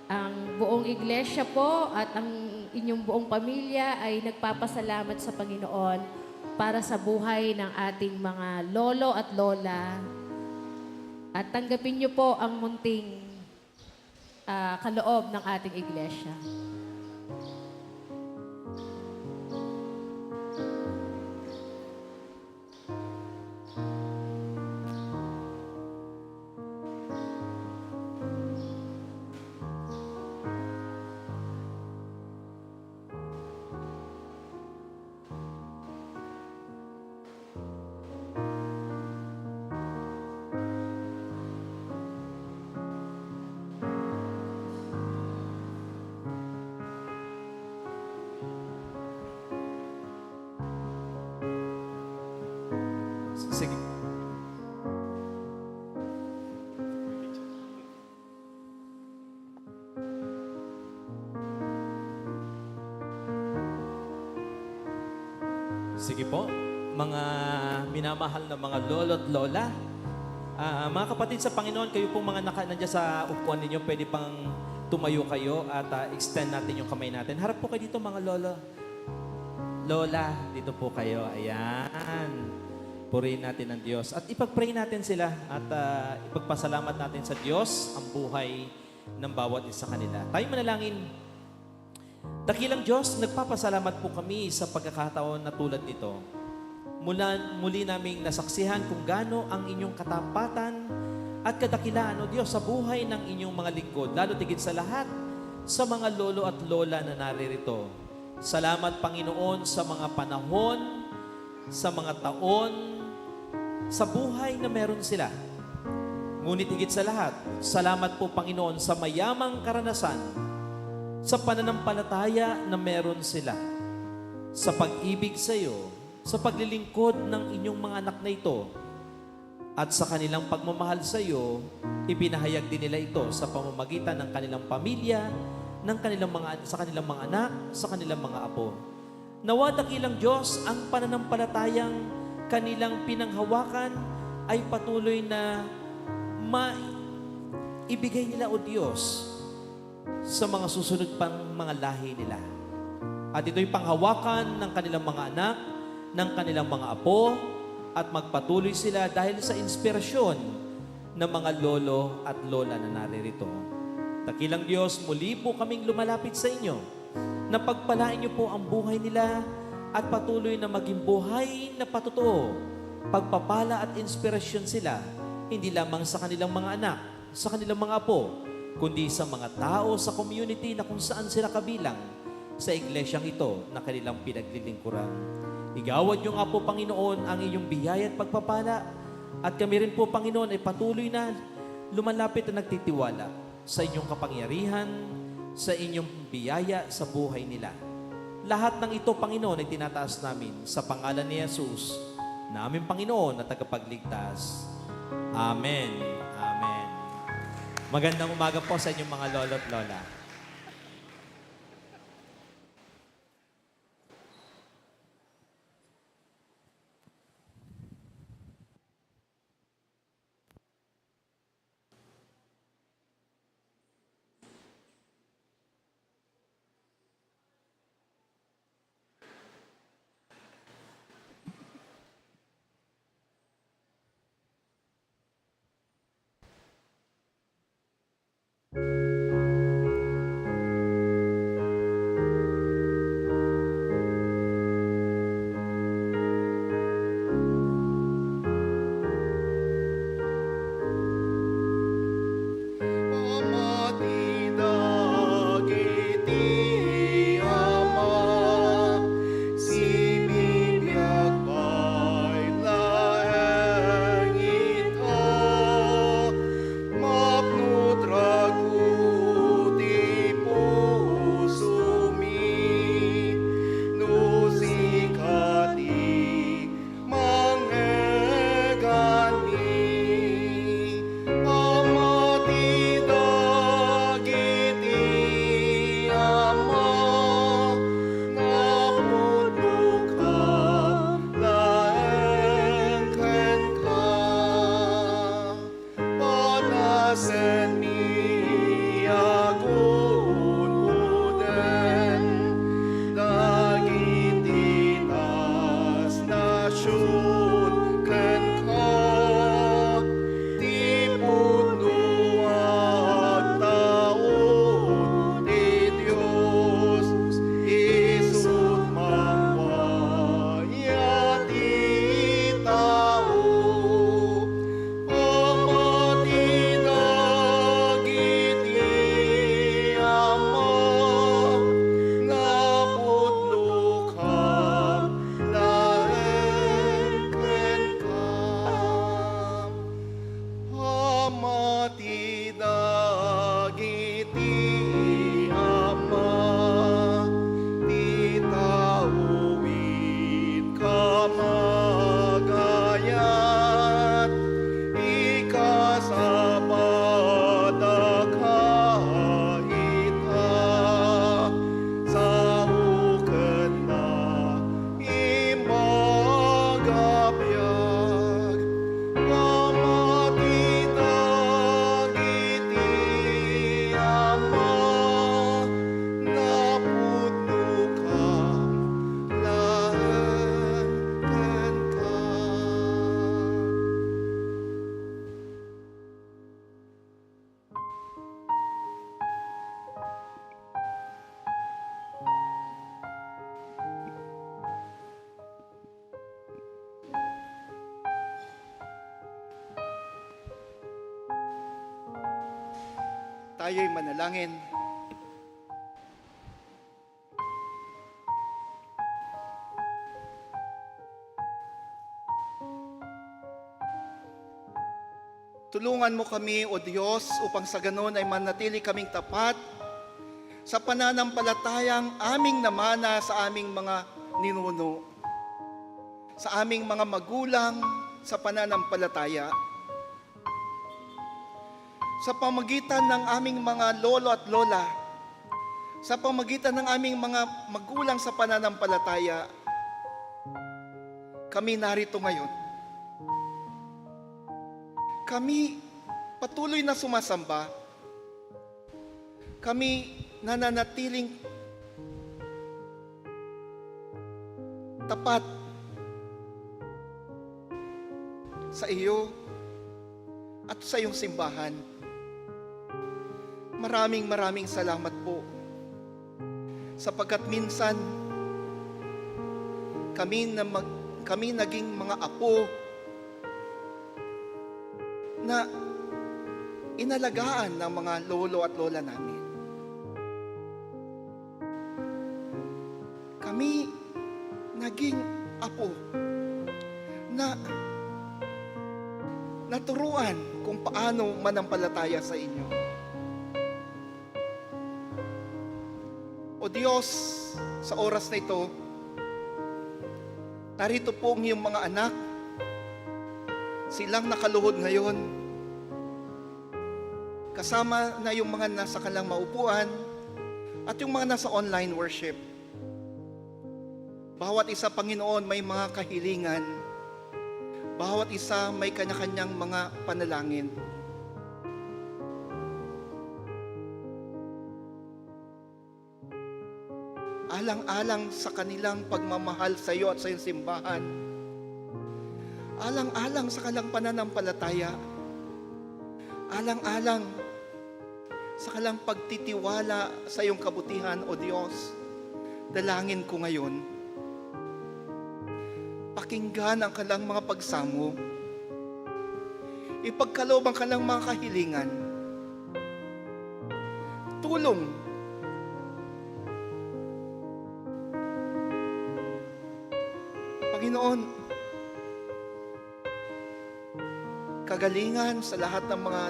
Ang buong iglesia po at ang inyong buong pamilya ay nagpapasalamat sa Panginoon para sa buhay ng ating mga lolo at lola. At tanggapin niyo po ang munting kaloob ng ating iglesia. Sige. Sige po, mga minamahal na mga lolo at lola, mga kapatid sa Panginoon, kayo pong mga nandiyan sa upuan ninyo, pwede pang tumayo kayo at extend natin yung kamay natin. Harap po kayo dito mga lolo. Lola, dito po kayo. Ayan. Purihin natin ang Diyos. At ipag-pray natin sila at ipagpasalamat natin sa Diyos ang buhay ng bawat isa kanila. Tayo manalangin. Dakilang Diyos, nagpapasalamat po kami sa pagkakataon na tulad nito. Muli naming nasaksihan kung gaano ang inyong katapatan at kadakilaan, O Diyos, sa buhay ng inyong mga lingkod, lalo tigit sa lahat sa mga lolo at lola na naririto. Salamat, Panginoon, sa mga panahon, sa mga taon, sa buhay na meron sila. Ngunit higit sa lahat, salamat po, Panginoon, sa mayamang karanasan, sa pananampalataya na meron sila, sa pag-ibig sa iyo, sa paglilingkod ng inyong mga anak na ito, at sa kanilang pagmamahal sa iyo, ipinahayag din nila ito sa pamamagitan ng kanilang pamilya, sa kanilang mga anak, sa kanilang mga apo. Nawa dakilang Diyos, ang pananampalatayang kanilang pinanghawakan ay patuloy na maibigay nila, O Diyos, sa mga susunod pang mga lahi nila. At ito'y panghawakan ng kanilang mga anak, ng kanilang mga apo, at magpatuloy sila dahil sa inspirasyon ng mga lolo at lola na naririto. Dakilang Diyos, muli po kaming lumalapit sa inyo na pagpalain niyo po ang buhay nila at patuloy na maging buhay na patotoo, pagpapala at inspirasyon sila, hindi lamang sa kanilang mga anak, sa kanilang mga apo, kundi sa mga tao sa community na kung saan sila kabilang sa iglesyang ito na kanilang pinaglilingkuran. Igawad niyo nga po, Panginoon, ang inyong biyaya at pagpapala, at kami rin po, Panginoon, ay patuloy na lumalapit at nagtitiwala sa inyong kapangyarihan, sa inyong biyaya sa buhay nila. Lahat ng ito, Panginoon, ay tinataas namin sa pangalan ni Jesus, na aming Panginoon na tagapagligtas. Amen. Amen. Magandang umaga po sa inyong mga lolo at lola. Tayo'y manalangin. Tulungan mo kami, O Diyos, upang sa ganon ay manatili kaming tapat sa pananampalatayang aming namana sa aming mga ninuno, sa aming mga magulang sa pananampalataya, sa pamagitan ng aming mga lolo at lola, sa pamagitan ng aming mga magulang sa pananampalataya, kami narito ngayon. Kami patuloy na sumasamba. Kami nananatiling tapat sa iyo at sa iyong simbahan. Maraming salamat po sapagkat minsan kami naging mga apo na inalagaan ng mga lolo at lola namin. Kami naging apo na naturuan kung paano manampalataya sa inyo. O Diyos, sa oras na ito, narito po ang iyong mga anak, silang nakaluhod ngayon, kasama na yung mga nasa kanilang maupuan at yung mga nasa online worship. Bawat isa, Panginoon, may mga kahilingan. Bawat isa may kanya-kanyang mga panalangin. Alang-alang sa kanilang pagmamahal sa iyo at sa iyong simbahan. Alang-alang sa kanilang pananampalataya. Alang-alang sa kanilang pagtitiwala sa iyong kabutihan, O Diyos. Dalangin ko ngayon, pakinggan ang kanilang mga pagsamo. Ipagkaloob ang kanilang mga kahilingan. Tulong. Panginoon, kagalingan sa lahat ng mga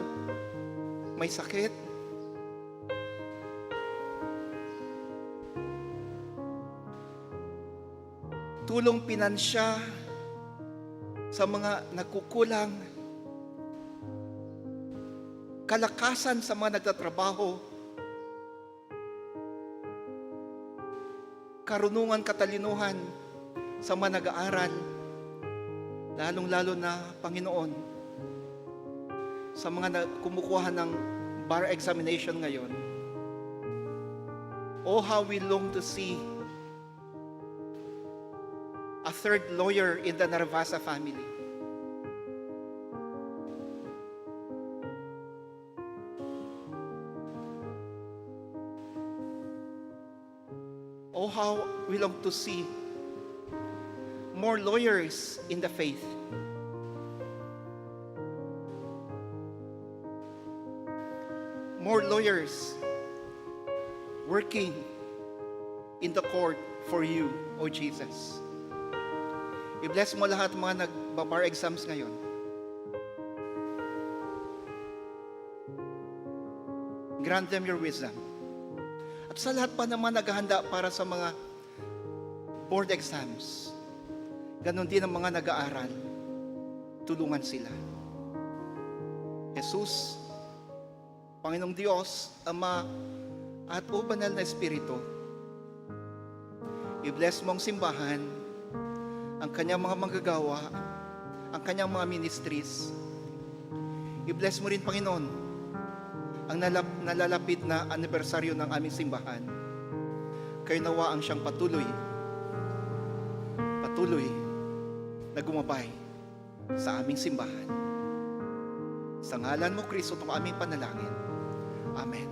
may sakit. Tulong pinansya sa mga nagkukulang. Kalakasan sa mga nagtatrabaho. Karunungan, katalinuhan sa mga nag-aaral, lalong-lalo na, Panginoon, sa mga kumukuha ng bar examination ngayon, oh, how we long to see a third lawyer in the Narvasa family. Oh, how we long to see more lawyers in the faith. More lawyers working in the court for you, O Jesus. I-bless mo lahat mga nagbabar exams ngayon. Grant them your wisdom. At sa lahat pa naman naghahanda para sa mga board exams, ganon din ang mga nag-aaral. Tulungan sila. Jesus, Panginoong Diyos, Ama, at o banal na Espiritu, i-bless mo ang simbahan, ang kanyang mga manggagawa, ang kanyang mga ministries. I-bless mo rin, Panginoon, ang nalalapit na anibersaryo ng aming simbahan. Kayo nawa ang siyang patuloy na gumabay sa aming simbahan. Sa ngalan mo, Kristo, itong aming panalangin. Amen.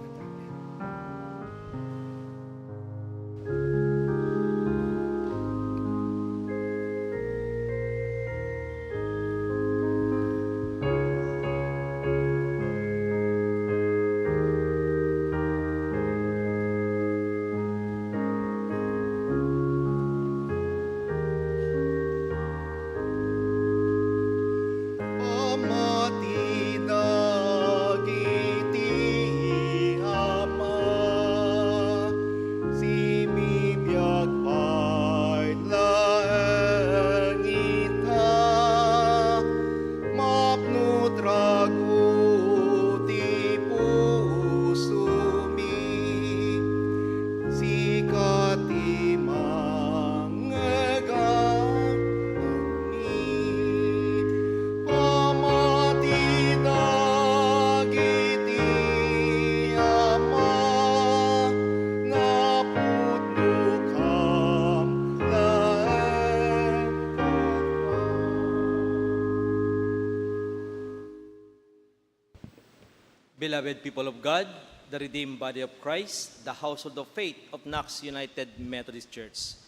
Beloved people of God, the redeemed body of Christ, the household of faith of Knox United Methodist Church,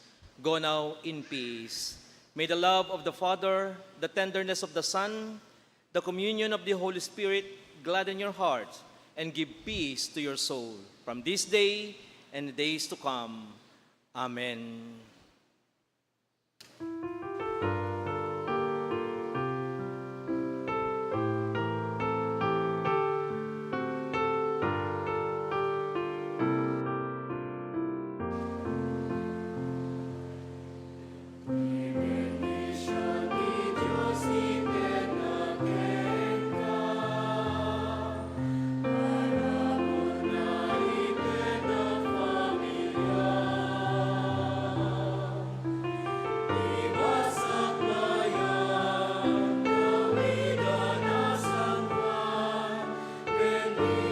go now in peace. May the love of the Father, the tenderness of the Son, the communion of the Holy Spirit gladden your heart and give peace to your soul from this day and the days to come. Amen. Bendito